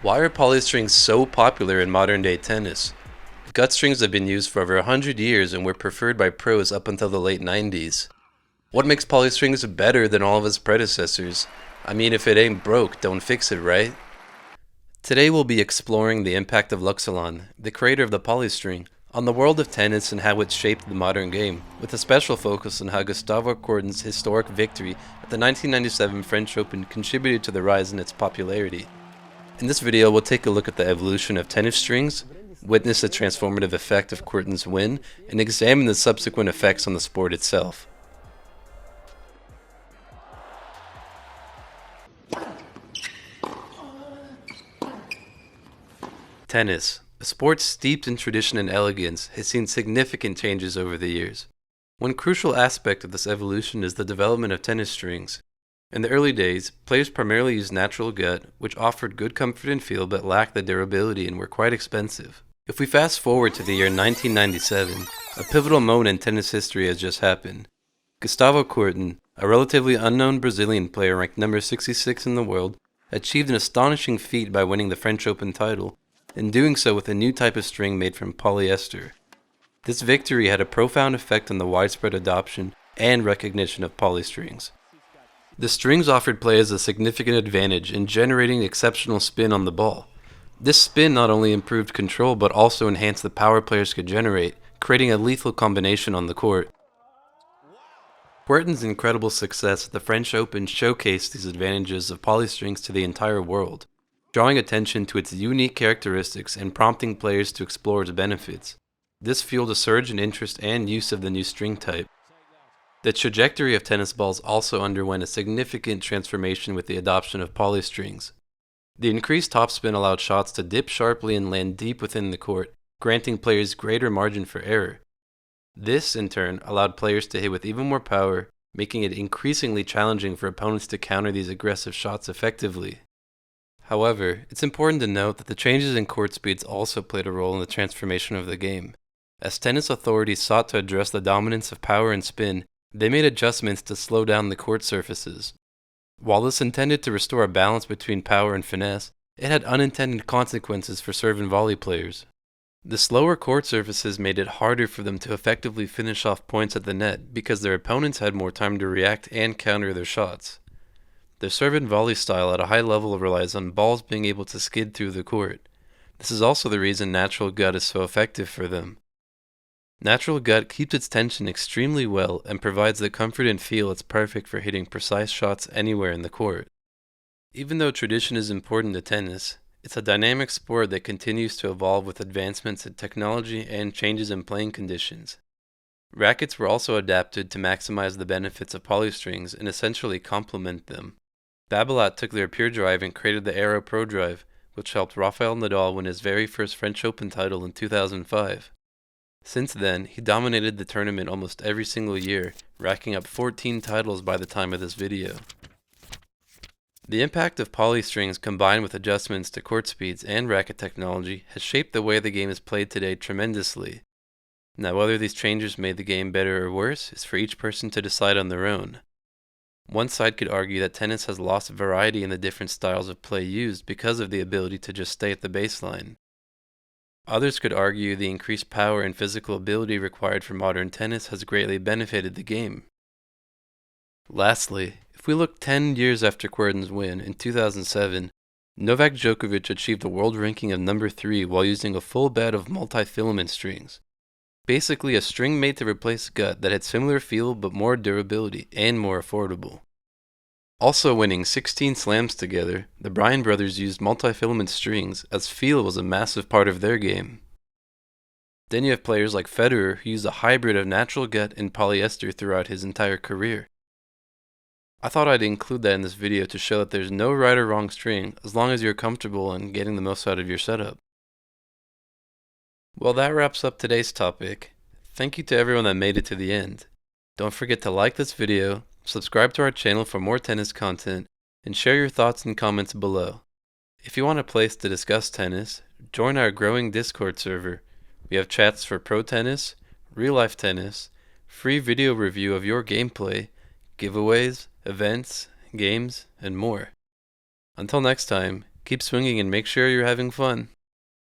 Why are polystrings so popular in modern day tennis? Gut strings have been used for over 100 years and were preferred by pros up until the late 90s. What makes polystrings better than all of its predecessors? I mean, if it ain't broke, don't fix it, right? Today we'll be exploring the impact of Luxilon, the creator of the polystring, on the world of tennis and how it shaped the modern game, with a special focus on how Gustavo Kuerten's historic victory at the 1997 French Open contributed to the rise in its popularity. In this video, we'll take a look at the evolution of tennis strings, witness the transformative effect of Kuerten's win, and examine the subsequent effects on the sport itself. Tennis, a sport steeped in tradition and elegance, has seen significant changes over the years. One crucial aspect of this evolution is the development of tennis strings. In the early days, players primarily used natural gut, which offered good comfort and feel but lacked the durability and were quite expensive. If we fast forward to the year 1997, a pivotal moment in tennis history has just happened. Gustavo Kuerten, a relatively unknown Brazilian player ranked number 66 in the world, achieved an astonishing feat by winning the French Open title, and doing so with a new type of string made from polyester. This victory had a profound effect on the widespread adoption and recognition of polystrings. The strings offered players a significant advantage in generating exceptional spin on the ball. This spin not only improved control but also enhanced the power players could generate, creating a lethal combination on the court. Kuerten's incredible success at the French Open showcased these advantages of polystrings to the entire world, drawing attention to its unique characteristics and prompting players to explore its benefits. This fueled a surge in interest and use of the new string type. The trajectory of tennis balls also underwent a significant transformation with the adoption of polystrings. The increased topspin allowed shots to dip sharply and land deep within the court, granting players greater margin for error. This, in turn, allowed players to hit with even more power, making it increasingly challenging for opponents to counter these aggressive shots effectively. However, it's important to note that the changes in court speeds also played a role in the transformation of the game. As tennis authorities sought to address the dominance of power and spin, they made adjustments to slow down the court surfaces. While this intended to restore a balance between power and finesse, it had unintended consequences for serve and volley players. The slower court surfaces made it harder for them to effectively finish off points at the net because their opponents had more time to react and counter their shots. Their serve and volley style at a high level relies on balls being able to skid through the court. This is also the reason natural gut is so effective for them. Natural gut keeps its tension extremely well and provides the comfort and feel it's perfect for hitting precise shots anywhere in the court. Even though tradition is important to tennis, it's a dynamic sport that continues to evolve with advancements in technology and changes in playing conditions. Rackets were also adapted to maximize the benefits of polystrings and essentially complement them. Babolat took their pure drive and created the Aero Pro drive, which helped Rafael Nadal win his very first French Open title in 2005. Since then, he dominated the tournament almost every single year, racking up 14 titles by the time of this video. The impact of polystrings combined with adjustments to court speeds and racket technology has shaped the way the game is played today tremendously. Now, whether these changes made the game better or worse is for each person to decide on their own. One side could argue that tennis has lost variety in the different styles of play used because of the ability to just stay at the baseline. Others could argue the increased power and physical ability required for modern tennis has greatly benefited the game. Lastly, if we look 10 years after Kuerten's win in 2007, Novak Djokovic achieved a world ranking of number 3 while using a full bed of multifilament strings. Basically a string made to replace gut that had similar feel but more durability and more affordable. Also winning 16 slams together, the Bryan brothers used multifilament strings as feel was a massive part of their game. Then you have players like Federer who used a hybrid of natural gut and polyester throughout his entire career. I thought I'd include that in this video to show that there's no right or wrong string as long as you're comfortable in getting the most out of your setup. Well, that wraps up today's topic. Thank you to everyone that made it to the end. Don't forget to like this video, subscribe to our channel for more tennis content, and share your thoughts and comments below. If you want a place to discuss tennis, join our growing Discord server. We have chats for pro tennis, real-life tennis, free video review of your gameplay, giveaways, events, games, and more. Until next time, Keep swinging and make sure you're having fun.